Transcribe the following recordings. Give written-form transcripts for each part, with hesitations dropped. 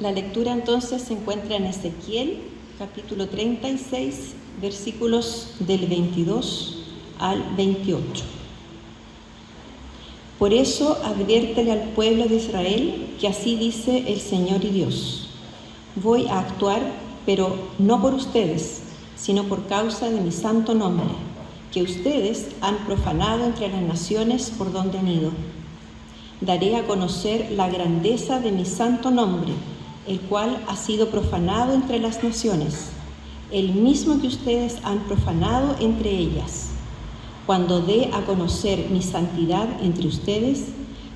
La lectura entonces se encuentra en Ezequiel, capítulo 36, versículos del 22 al 28. Por eso adviértele al pueblo de Israel que así dice el Señor y Dios: voy a actuar, pero no por ustedes, sino por causa de mi santo nombre, que ustedes han profanado entre las naciones por donde han ido. Daré a conocer la grandeza de mi santo nombre, el cual ha sido profanado entre las naciones, el mismo que ustedes han profanado entre ellas. Cuando dé a conocer mi santidad entre ustedes,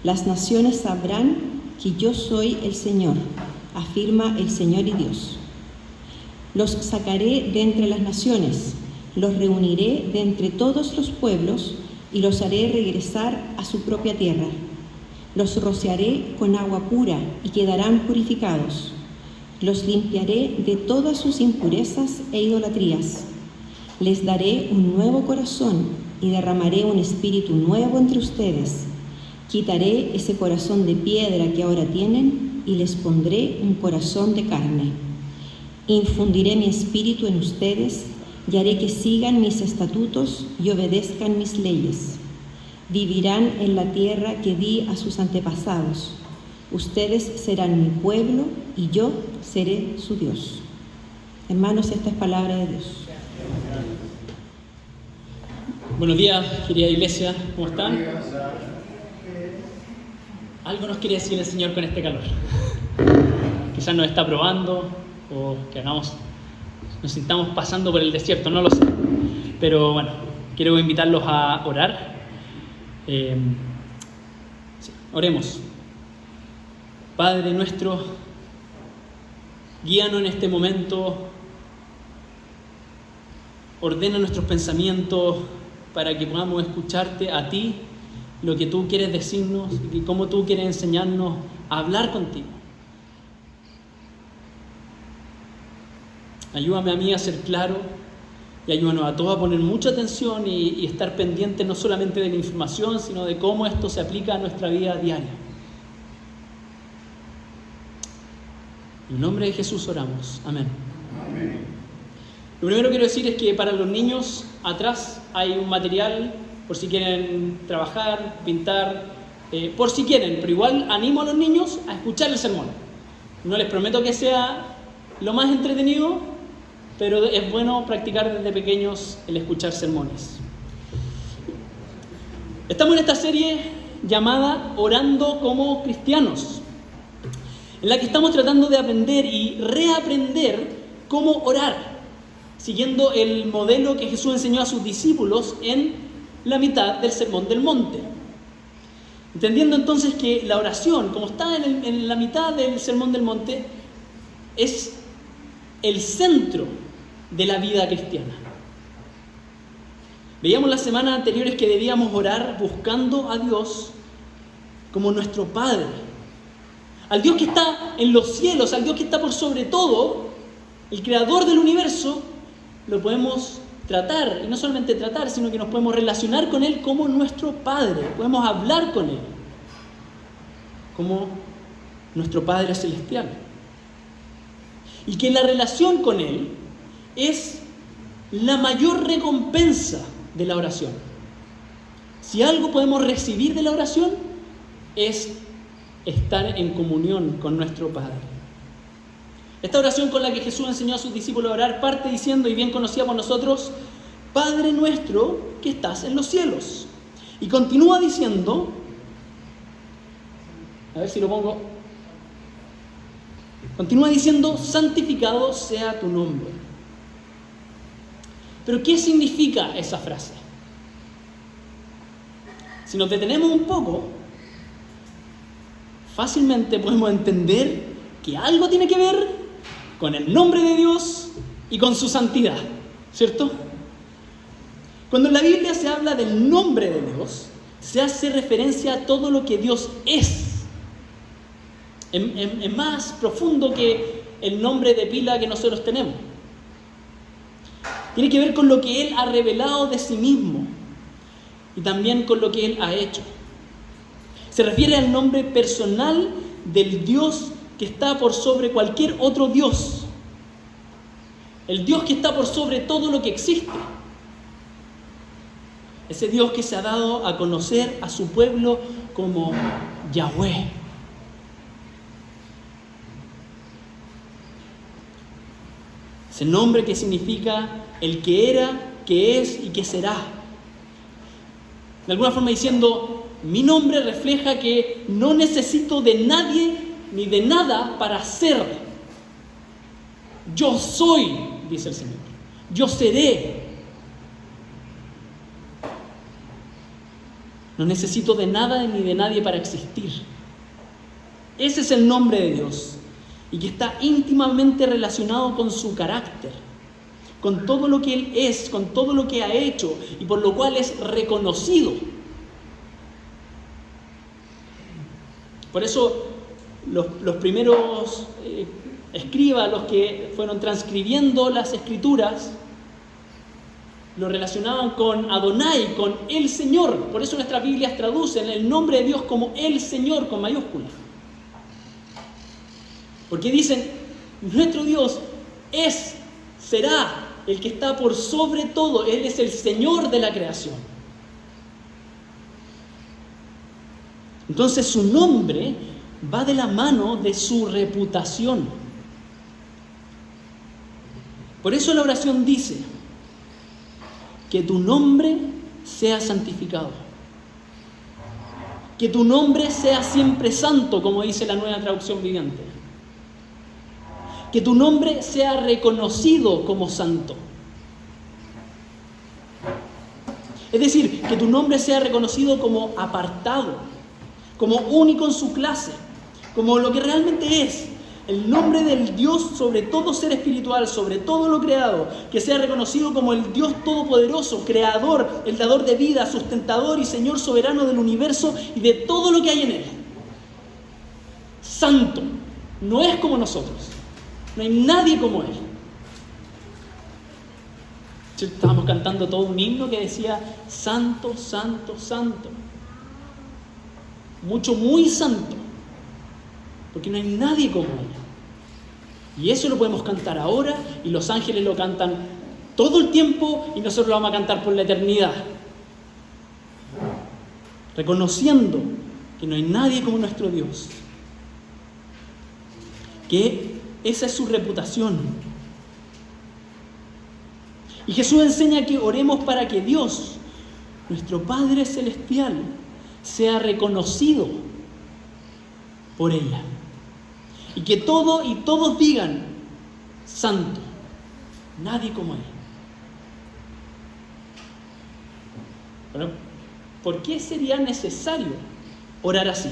las naciones sabrán que yo soy el Señor, afirma el Señor y Dios. Los sacaré de entre las naciones, los reuniré de entre todos los pueblos y los haré regresar a su propia tierra. Los rociaré con agua pura y quedarán purificados. Los limpiaré de todas sus impurezas e idolatrías. Les daré un nuevo corazón y derramaré un espíritu nuevo entre ustedes. Quitaré ese corazón de piedra que ahora tienen y les pondré un corazón de carne. Infundiré mi espíritu en ustedes y haré que sigan mis estatutos y obedezcan mis leyes. Vivirán en la tierra que di a sus antepasados. Ustedes serán mi pueblo y yo seré su Dios. Hermanos, esta es palabra de Dios. Buenos días, querida iglesia, ¿cómo están? Algo nos quiere decir el Señor con este calor. Quizás nos está probando o que nos sintamos pasando por el desierto, no lo sé. Pero bueno, quiero invitarlos a orar. Oremos. Padre nuestro, guíanos en este momento, ordena nuestros pensamientos para que podamos escucharte a ti, lo que tú quieres decirnos y cómo tú quieres enseñarnos a hablar contigo. Ayúdame a mí a ser claro y ayúdanos a todos a poner mucha atención y estar pendientes no solamente de la información, sino de cómo esto se aplica a nuestra vida diaria. En el nombre de Jesús oramos. Amén. Amén. Lo primero que quiero decir es que para los niños atrás hay un material por si quieren trabajar, pintar, por si quieren, pero igual animo a los niños a escuchar el sermón. No les prometo que sea lo más entretenido, pero es bueno practicar desde pequeños el escuchar sermones. Estamos en esta serie llamada Orando como Cristianos, en la que estamos tratando de aprender y reaprender cómo orar, siguiendo el modelo que Jesús enseñó a sus discípulos en la mitad del Sermón del Monte. Entendiendo entonces que la oración, como está en la mitad del Sermón del Monte, es el centro de la vida cristiana. Veíamos las semanas anteriores que debíamos orar buscando a Dios como nuestro Padre, al Dios que está en los cielos, al Dios que está por sobre todo, el creador del universo. Lo podemos tratar, y no solamente tratar, sino que nos podemos relacionar con Él como nuestro Padre, podemos hablar con Él como nuestro Padre celestial. Y que la relación con Él es la mayor recompensa de la oración. Si algo podemos recibir de la oración, es estar en comunión con nuestro Padre. Esta oración con la que Jesús enseñó a sus discípulos a orar parte diciendo, y bien conocida por nosotros: Padre nuestro que estás en los cielos. Y continúa diciendo, a ver si lo pongo, continúa diciendo: santificado sea tu nombre. Pero ¿qué significa esa frase? Si nos detenemos un poco, fácilmente podemos entender que algo tiene que ver con el nombre de Dios y con su santidad, ¿cierto? Cuando en la Biblia se habla del nombre de Dios, se hace referencia a todo lo que Dios es. Es más profundo que el nombre de pila que nosotros tenemos. Tiene que ver con lo que Él ha revelado de sí mismo y también con lo que Él ha hecho. Se refiere al nombre personal del Dios que está por sobre cualquier otro Dios. El Dios que está por sobre todo lo que existe. Ese Dios que se ha dado a conocer a su pueblo como Yahweh. Ese nombre que significa el que era, que es y que será. De alguna forma diciendo, mi nombre refleja que no necesito de nadie ni de nada para ser. Yo soy, dice el Señor. Yo seré. No necesito de nada ni de nadie para existir. Ese es el nombre de Dios. Y que está íntimamente relacionado con su carácter, con todo lo que Él es, con todo lo que ha hecho y por lo cual es reconocido. Por eso los primeros escribas, los que fueron transcribiendo las Escrituras, lo relacionaban con Adonai, con el Señor. Por eso nuestras Biblias traducen el nombre de Dios como el Señor con mayúsculas. Porque dicen, nuestro Dios será el que está por sobre todo. Él es el Señor de la creación. Entonces su nombre va de la mano de su reputación. Por eso la oración dice, que tu nombre sea santificado. Que tu nombre sea siempre santo, como dice la Nueva Traducción Viviente. Que tu nombre sea reconocido como santo. Es decir, que tu nombre sea reconocido como apartado, como único en su clase, como lo que realmente es, el nombre del Dios sobre todo ser espiritual, sobre todo lo creado, que sea reconocido como el Dios todopoderoso, creador, el dador de vida, sustentador y Señor soberano del universo y de todo lo que hay en él. Santo, no es como nosotros. No hay nadie como Él. Estábamos cantando todo un himno que decía santo, santo, santo. Muy santo. Porque no hay nadie como Él. Y eso lo podemos cantar ahora y los ángeles lo cantan todo el tiempo y nosotros lo vamos a cantar por la eternidad. Reconociendo que no hay nadie como nuestro Dios. Que esa es su reputación. Y Jesús enseña que oremos para que Dios, nuestro Padre Celestial, sea reconocido por ella. Y que todos digan, santo, nadie como Él. Bueno, ¿por qué sería necesario orar así?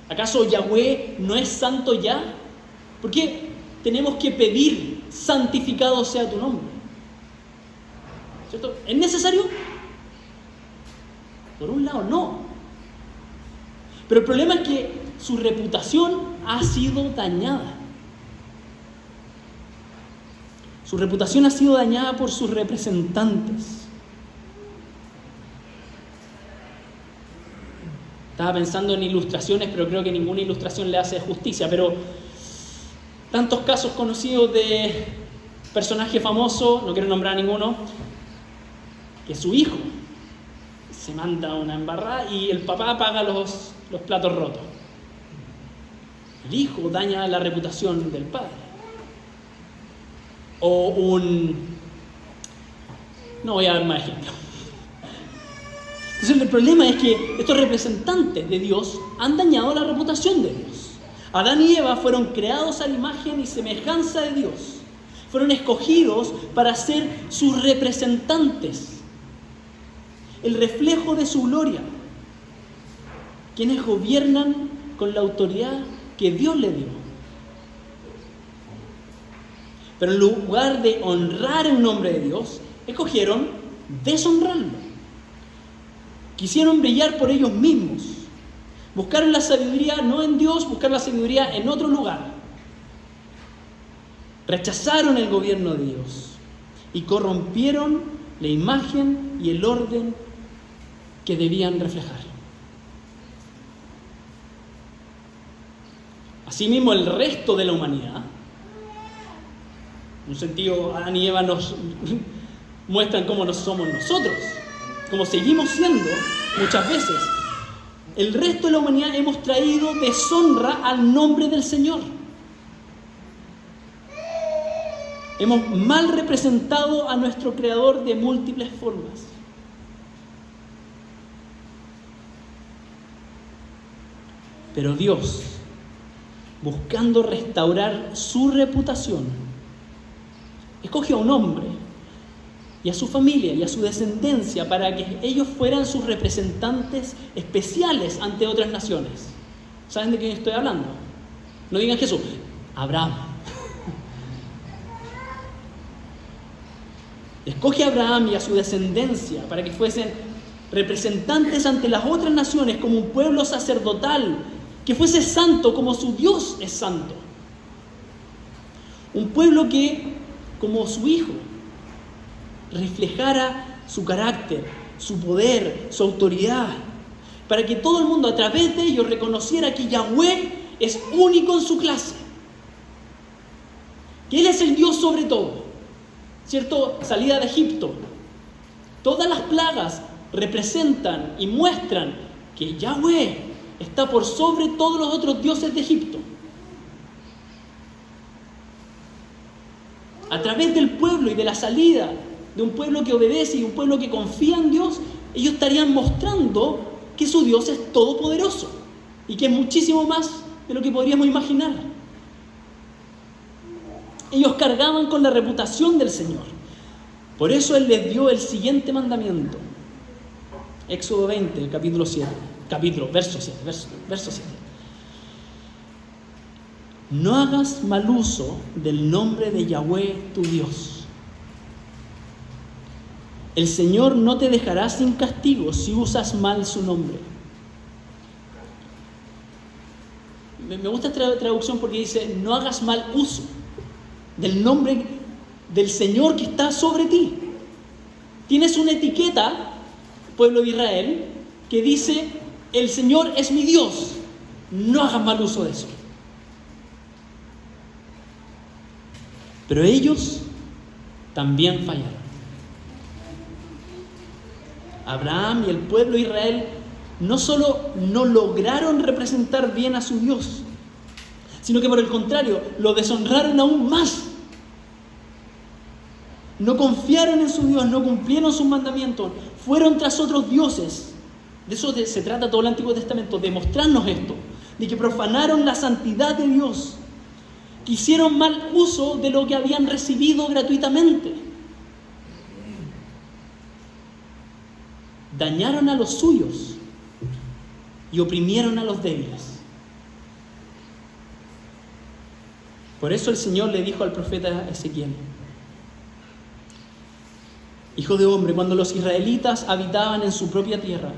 ¿Acaso Yahweh no es santo ya? ¿Por qué tenemos que pedir santificado sea tu nombre? ¿Cierto? ¿Es necesario? Por un lado, no. Pero el problema es que su reputación ha sido dañada. Su reputación ha sido dañada por sus representantes. Estaba pensando en ilustraciones, pero creo que ninguna ilustración le hace justicia. Pero tantos casos conocidos de personajes famosos, no quiero nombrar a ninguno, que su hijo se manda una embarrada y el papá paga los platos rotos. El hijo daña la reputación del padre. No voy a dar más ejemplos. Entonces el problema es que estos representantes de Dios han dañado la reputación de Dios. Adán y Eva fueron creados a la imagen y semejanza de Dios. Fueron escogidos para ser sus representantes. El reflejo de su gloria. Quienes gobiernan con la autoridad que Dios le dio. Pero en lugar de honrar el nombre de Dios, escogieron deshonrarlo. Quisieron brillar por ellos mismos. Buscaron la sabiduría no en Dios, buscaron la sabiduría en otro lugar. Rechazaron el gobierno de Dios y corrompieron la imagen y el orden que debían reflejar. Asimismo, el resto de la humanidad, en un sentido, Adán y Eva nos muestran cómo no somos nosotros, cómo seguimos siendo muchas veces. El resto de la humanidad hemos traído deshonra al nombre del Señor. Hemos mal representado a nuestro Creador de múltiples formas. Pero Dios, buscando restaurar su reputación, escogió a un hombre y a su familia y a su descendencia para que ellos fueran sus representantes especiales ante otras naciones. ¿Saben de quién estoy hablando? No digan Jesús, Abraham. Escoge a Abraham y a su descendencia para que fuesen representantes ante las otras naciones como un pueblo sacerdotal, que fuese santo como su Dios es santo. Un pueblo que, como su Hijo, reflejara su carácter, su poder, su autoridad, para que todo el mundo a través de ellos reconociera que Yahweh es único en su clase, que Él es el Dios sobre todo. ¿Cierto? Salida de Egipto. Todas las plagas representan y muestran que Yahweh está por sobre todos los otros dioses de Egipto. A través del pueblo y de la salida de un pueblo que obedece y un pueblo que confía en Dios, ellos estarían mostrando que su Dios es todopoderoso y que es muchísimo más de lo que podríamos imaginar. Ellos cargaban con la reputación del Señor. Por eso Él les dio el siguiente mandamiento. Éxodo 20, verso 7. No hagas mal uso del nombre de Yahweh tu Dios. El Señor no te dejará sin castigo si usas mal su nombre. Me gusta esta traducción porque dice, no hagas mal uso del nombre del Señor que está sobre ti. Tienes una etiqueta, pueblo de Israel, que dice, el Señor es mi Dios. No hagas mal uso de eso. Pero ellos también fallaron. Abraham y el pueblo de Israel no solo no lograron representar bien a su Dios, sino que por el contrario, lo deshonraron aún más. No confiaron en su Dios, no cumplieron sus mandamientos, fueron tras otros dioses. De eso se trata todo el Antiguo Testamento, de mostrarnos esto, de que profanaron la santidad de Dios, que hicieron mal uso de lo que habían recibido gratuitamente. Dañaron a los suyos y oprimieron a los débiles. Por eso el Señor le dijo al profeta Ezequiel: Hijo de hombre, cuando los israelitas habitaban en su propia tierra,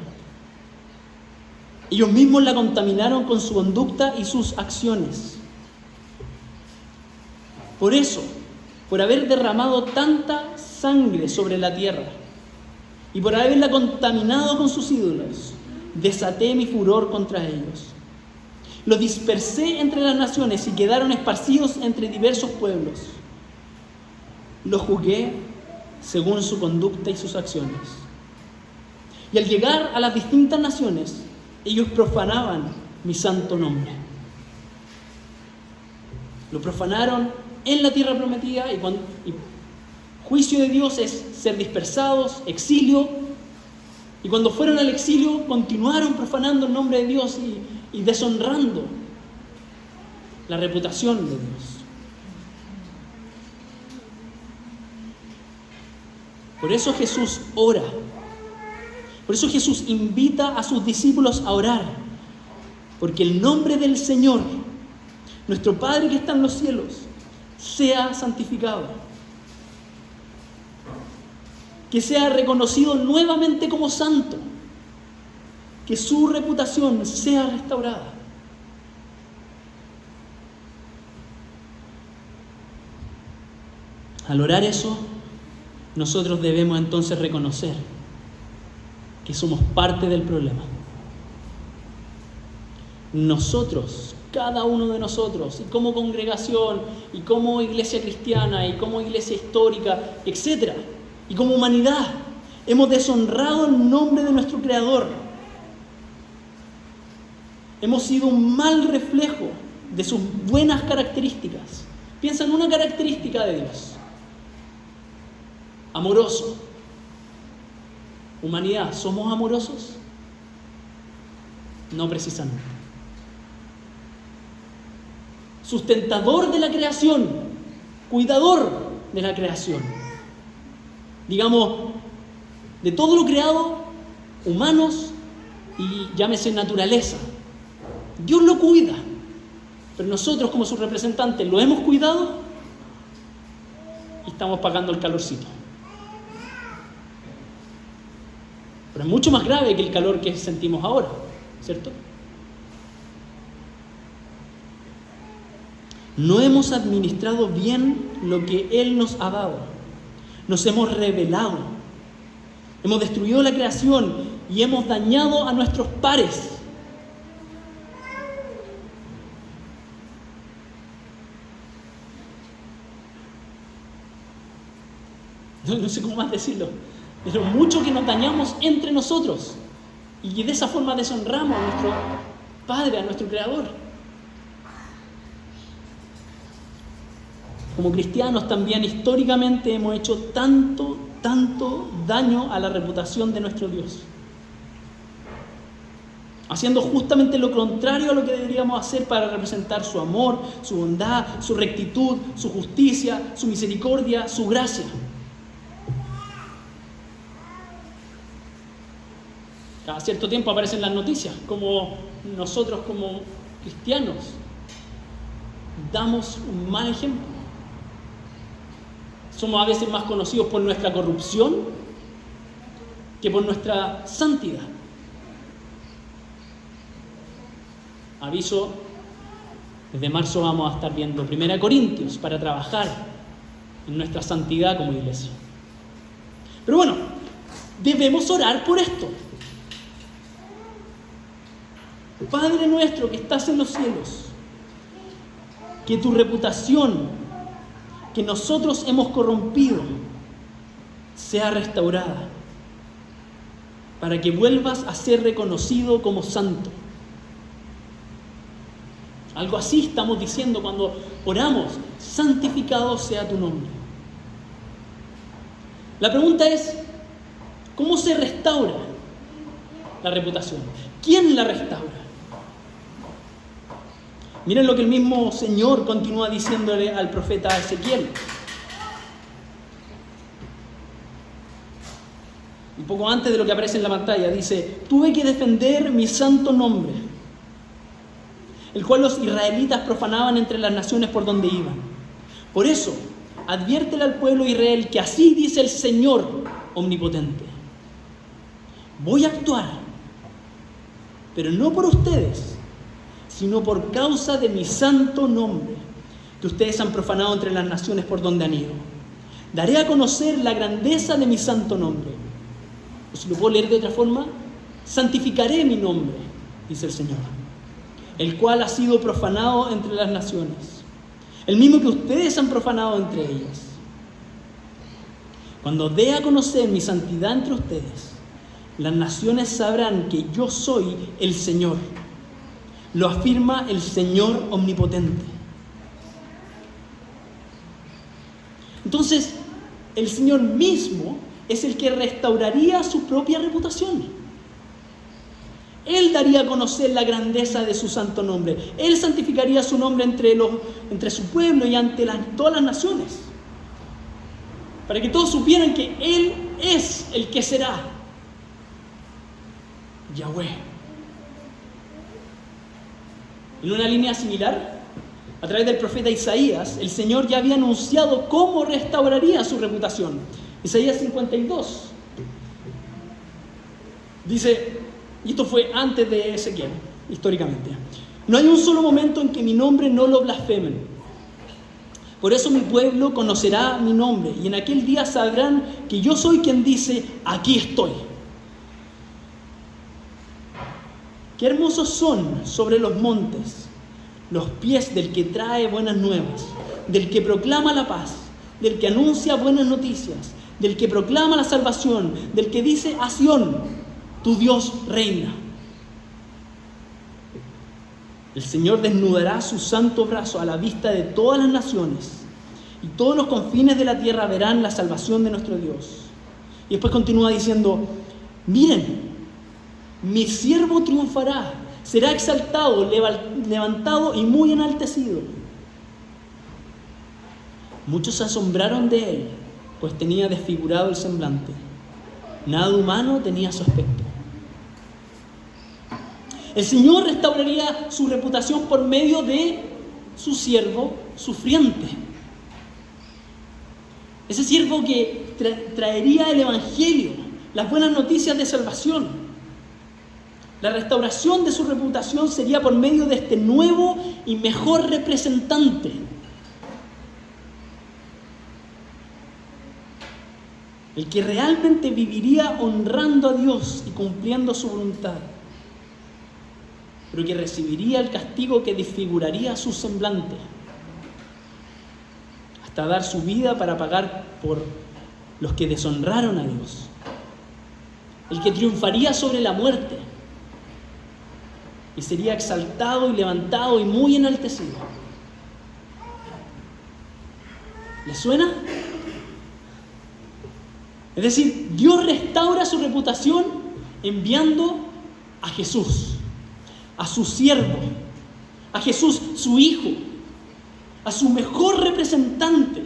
ellos mismos la contaminaron con su conducta y sus acciones. Por eso, por haber derramado tanta sangre sobre la tierra y por haberla contaminado con sus ídolos, desaté mi furor contra ellos. Los dispersé entre las naciones y quedaron esparcidos entre diversos pueblos. Los juzgué según su conducta y sus acciones. Y al llegar a las distintas naciones, ellos profanaban mi santo nombre. Lo profanaron en la tierra prometida y juicio de Dios es ser dispersados, exilio. Y cuando fueron al exilio, continuaron profanando el nombre de Dios y deshonrando la reputación de Dios. Por eso Jesús ora. Por eso Jesús invita a sus discípulos a orar. Porque el nombre del Señor, nuestro Padre que está en los cielos, sea santificado. Que sea reconocido nuevamente como santo. Que su reputación sea restaurada. Al orar eso, nosotros debemos entonces reconocer que somos parte del problema. nosotros, cada uno de nosotros, y como congregación, y como iglesia cristiana, y como iglesia histórica, etc., y como humanidad, hemos deshonrado el nombre de nuestro Creador. Hemos sido un mal reflejo de sus buenas características. Piensa en una característica de Dios: amoroso. Humanidad, ¿somos amorosos? No precisamente. Sustentador de la creación, cuidador de la creación. Digamos, de todo lo creado, humanos y llámese naturaleza. Dios lo cuida, pero nosotros como sus representantes lo hemos cuidado y estamos pagando el calorcito. Pero es mucho más grave que el calor que sentimos ahora, ¿cierto? No hemos administrado bien lo que Él nos ha dado. Nos hemos rebelado. Hemos destruido la creación y hemos dañado a nuestros pares. No sé cómo más decirlo, pero mucho que nos dañamos entre nosotros y de esa forma deshonramos a nuestro Padre, a nuestro Creador. Como cristianos también históricamente hemos hecho tanto daño a la reputación de nuestro Dios, haciendo justamente lo contrario a lo que deberíamos hacer para representar su amor, su bondad, su rectitud, su justicia, su misericordia, su gracia. Cada cierto tiempo aparecen las noticias, como nosotros como cristianos damos un mal ejemplo. Somos a veces más conocidos por nuestra corrupción que por nuestra santidad. Aviso, desde marzo vamos a estar viendo 1 Corintios para trabajar en nuestra santidad como iglesia. Pero bueno, debemos orar por esto. Padre nuestro que estás en los cielos, que tu reputación que nosotros hemos corrompido sea restaurada, para que vuelvas a ser reconocido como santo. Algo así estamos diciendo cuando oramos: santificado sea tu nombre. La pregunta es: ¿cómo se restaura la reputación? ¿Quién la restaura? Miren lo que el mismo Señor continúa diciéndole al profeta Ezequiel. Un poco antes de lo que aparece en la pantalla, dice: tuve que defender mi santo nombre, el cual los israelitas profanaban entre las naciones por donde iban. Por eso, adviértele al pueblo de Israel que así dice el Señor omnipotente: voy a actuar, pero no por ustedes, sino por causa de mi santo nombre, que ustedes han profanado entre las naciones por donde han ido. Daré a conocer la grandeza de mi santo nombre. O si lo puedo leer de otra forma: santificaré mi nombre, dice el Señor, el cual ha sido profanado entre las naciones, el mismo que ustedes han profanado entre ellas. Cuando dé a conocer mi santidad entre ustedes, las naciones sabrán que yo soy el Señor. Lo afirma el Señor omnipotente. Entonces, el Señor mismo es el que restauraría su propia reputación. Él daría a conocer la grandeza de su santo nombre. Él santificaría su nombre entre su pueblo y ante todas las naciones, para que todos supieran que Él es el que será Yahweh. En una línea similar, a través del profeta Isaías, el Señor ya había anunciado cómo restauraría su reputación. Isaías 52 dice, y esto fue antes de Ezequiel, históricamente: no hay un solo momento en que mi nombre no lo blasfemen. Por eso mi pueblo conocerá mi nombre, y en aquel día sabrán que yo soy quien dice: aquí estoy. Qué hermosos son sobre los montes los pies del que trae buenas nuevas, del que proclama la paz, del que anuncia buenas noticias, del que proclama la salvación, del que dice a Sión, tu Dios reina. El Señor desnudará su santo brazo a la vista de todas las naciones, y todos los confines de la tierra verán la salvación de nuestro Dios. Y después continúa diciendo, miren, mi siervo triunfará, será exaltado, levantado y muy enaltecido. Muchos se asombraron de él, pues tenía desfigurado el semblante. Nada humano tenía su aspecto. El Señor restauraría su reputación por medio de su siervo sufriente. Ese siervo que traería el Evangelio, las buenas noticias de salvación. La restauración de su reputación sería por medio de este nuevo y mejor representante. El que realmente viviría honrando a Dios y cumpliendo su voluntad, pero que recibiría el castigo que desfiguraría su semblante, hasta dar su vida para pagar por los que deshonraron a Dios. El que triunfaría sobre la muerte y sería exaltado y levantado y muy enaltecido. ¿Le suena? Es decir, Dios restaura su reputación enviando a Jesús, a su siervo, a Jesús, su hijo, a su mejor representante.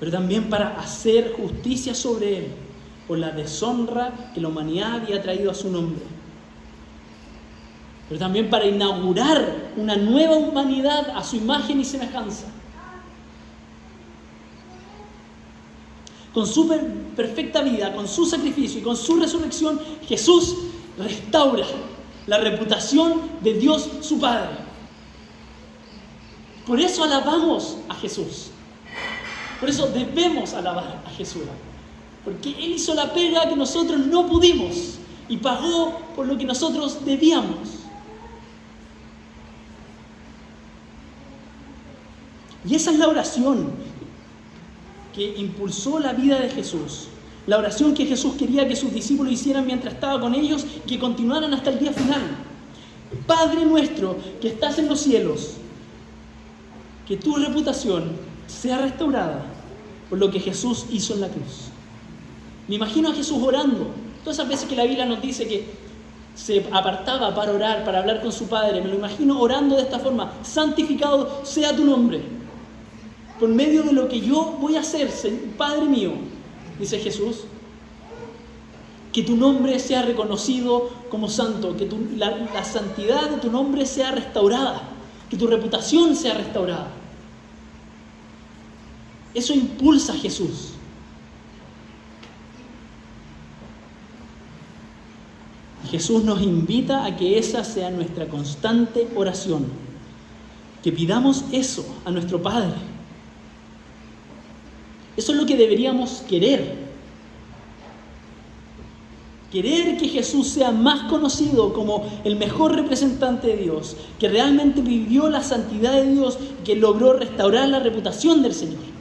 Pero también para hacer justicia sobre él por la deshonra que la humanidad había traído a su nombre. Pero también para inaugurar una nueva humanidad a su imagen y semejanza. Con su perfecta vida, con su sacrificio y con su resurrección, Jesús restaura la reputación de Dios su Padre. Por eso alabamos a Jesús. Por eso debemos alabar a Jesús. Porque Él hizo la pega que nosotros no pudimos y pagó por lo que nosotros debíamos. Y esa es la oración que impulsó la vida de Jesús. La oración que Jesús quería que sus discípulos hicieran mientras estaba con ellos, que continuaran hasta el día final. Padre nuestro que estás en los cielos, que tu reputación sea restaurada por lo que Jesús hizo en la cruz. Me imagino a Jesús orando. Todas esas veces que la Biblia nos dice que se apartaba para orar, para hablar con su Padre, me lo imagino orando de esta forma: santificado sea tu nombre. Por medio de lo que yo voy a hacer, Padre mío, dice Jesús, que tu nombre sea reconocido como santo, que la santidad de tu nombre sea restaurada, que tu reputación sea restaurada. Eso impulsa a Jesús. Jesús nos invita a que esa sea nuestra constante oración, que pidamos eso a nuestro Padre. Eso es lo que deberíamos querer. Querer que Jesús sea más conocido como el mejor representante de Dios, que realmente vivió la santidad de Dios, que logró restaurar la reputación del Señor.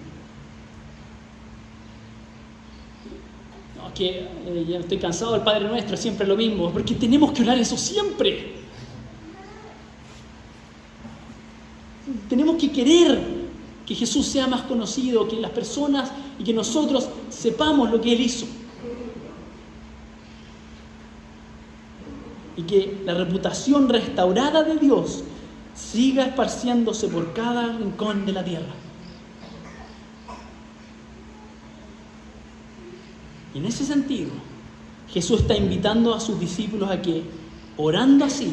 Que ya estoy cansado del Padre Nuestro, siempre lo mismo, porque tenemos que orar eso siempre. Tenemos que querer que Jesús sea más conocido, que las personas y que nosotros sepamos lo que Él hizo. Y que la reputación restaurada de Dios siga esparciéndose por cada rincón de la tierra. Y en ese sentido, Jesús está invitando a sus discípulos a que, orando así,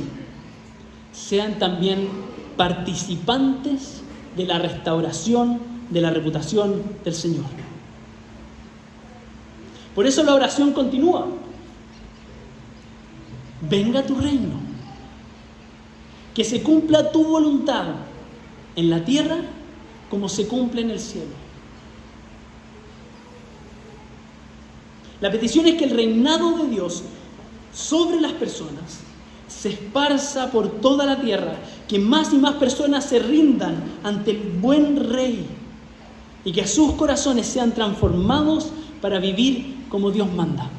sean también participantes de la restauración de la reputación del Señor. Por eso la oración continúa. Venga tu reino, que se cumpla tu voluntad en la tierra como se cumple en el cielo. La petición es que el reinado de Dios sobre las personas se esparza por toda la tierra, que más y más personas se rindan ante el buen Rey y que sus corazones sean transformados para vivir como Dios manda.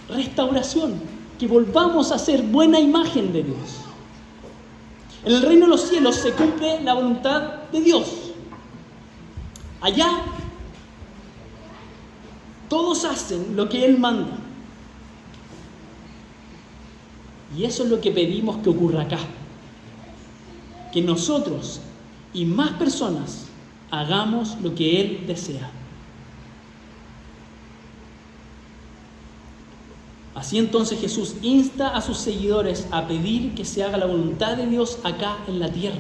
Restauración, que volvamos a ser buena imagen de Dios. En el reino de los cielos se cumple la voluntad de Dios. Allá todos hacen lo que Él manda. Y eso es lo que pedimos que ocurra acá. Que nosotros y más personas hagamos lo que Él desea. Así entonces Jesús insta a sus seguidores a pedir que se haga la voluntad de Dios acá en la tierra.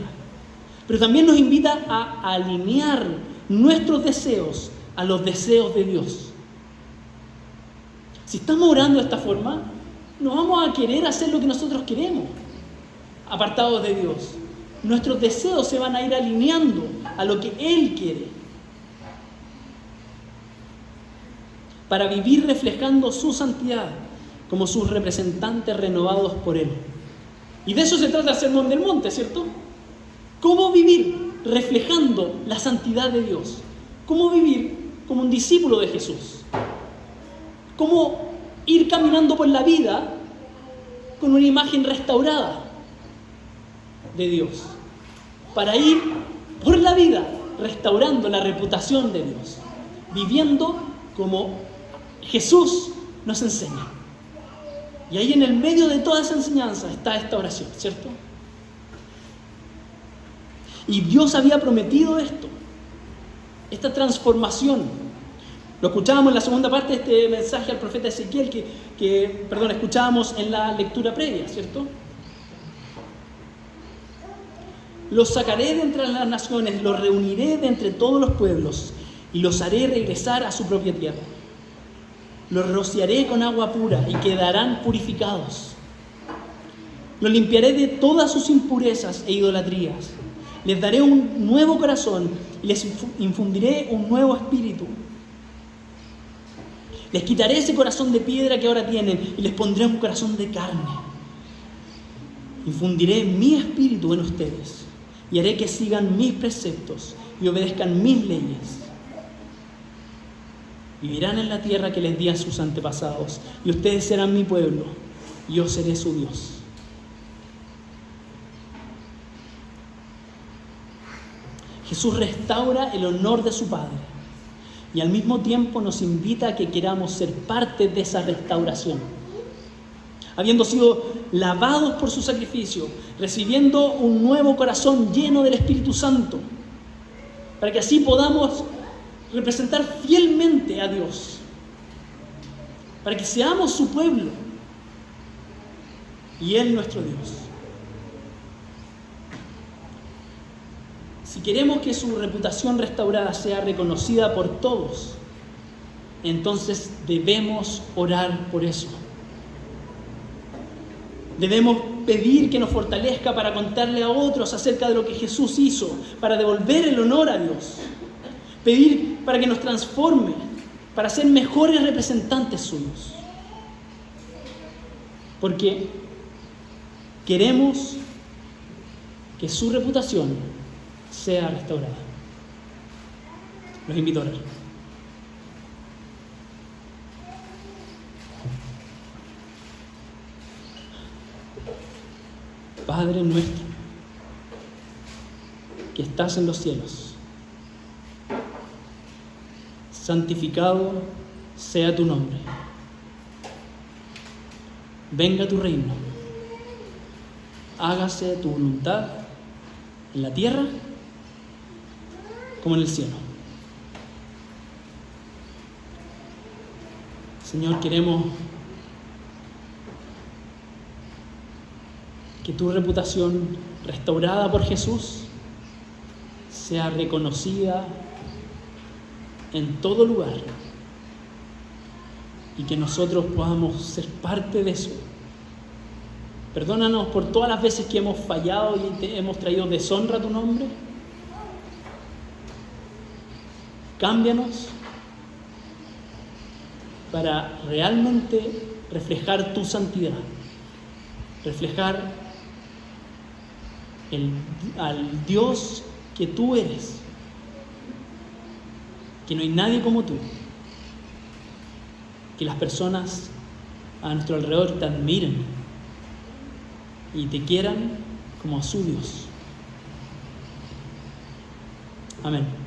Pero también nos invita a alinear nuestros deseos a los deseos de Dios. Si estamos orando de esta forma, no vamos a querer hacer lo que nosotros queremos, apartados de Dios. Nuestros deseos se van a ir alineando a lo que Él quiere, para vivir reflejando su santidad como sus representantes renovados por Él. Y de eso se trata el Sermón del Monte, ¿cierto? ¿Cómo vivir reflejando la santidad de Dios? ¿Cómo vivir como un discípulo de Jesús? ¿Cómo ir caminando por la vida con una imagen restaurada de Dios? Para ir por la vida restaurando la reputación de Dios, viviendo como Jesús nos enseña. Y ahí en el medio de toda esa enseñanza está esta oración, ¿cierto? Y Dios había prometido esto, esta transformación. Lo escuchábamos en la segunda parte de este mensaje al profeta Ezequiel que escuchábamos en la lectura previa, ¿cierto? Los sacaré de entre las naciones, los reuniré de entre todos los pueblos y los haré regresar a su propia tierra. Los rociaré con agua pura y quedarán purificados. Los limpiaré de todas sus impurezas e idolatrías. Les daré un nuevo corazón y les infundiré un nuevo espíritu. Les quitaré ese corazón de piedra que ahora tienen y les pondré un corazón de carne. Infundiré mi espíritu en ustedes y haré que sigan mis preceptos y obedezcan mis leyes. Vivirán en la tierra que les di a sus antepasados y ustedes serán mi pueblo y yo seré su Dios. Jesús restaura el honor de su Padre y al mismo tiempo nos invita a que queramos ser parte de esa restauración. Habiendo sido lavados por su sacrificio, recibiendo un nuevo corazón lleno del Espíritu Santo, para que así podamos representar fielmente a Dios, para que seamos su pueblo y Él nuestro Dios. Si queremos que su reputación restaurada sea reconocida por todos, entonces debemos orar por eso. Debemos pedir que nos fortalezca para contarle a otros acerca de lo que Jesús hizo, para devolver el honor a Dios. Pedir para que nos transforme, para ser mejores representantes suyos. Porque queremos que su reputación sea restaurada. Los invito a orar. Padre nuestro, que estás en los cielos, santificado sea tu nombre. Venga tu reino. Hágase tu voluntad en la tierra como en el cielo. Señor, queremos que tu reputación restaurada por Jesús sea reconocida en todo lugar y que nosotros podamos ser parte de eso. Perdónanos por todas las veces que hemos fallado y te hemos traído deshonra a tu nombre. Cámbianos para realmente reflejar tu santidad, reflejar al Dios que tú eres, que no hay nadie como tú, que las personas a nuestro alrededor te admiren y te quieran como a su Dios. Amén.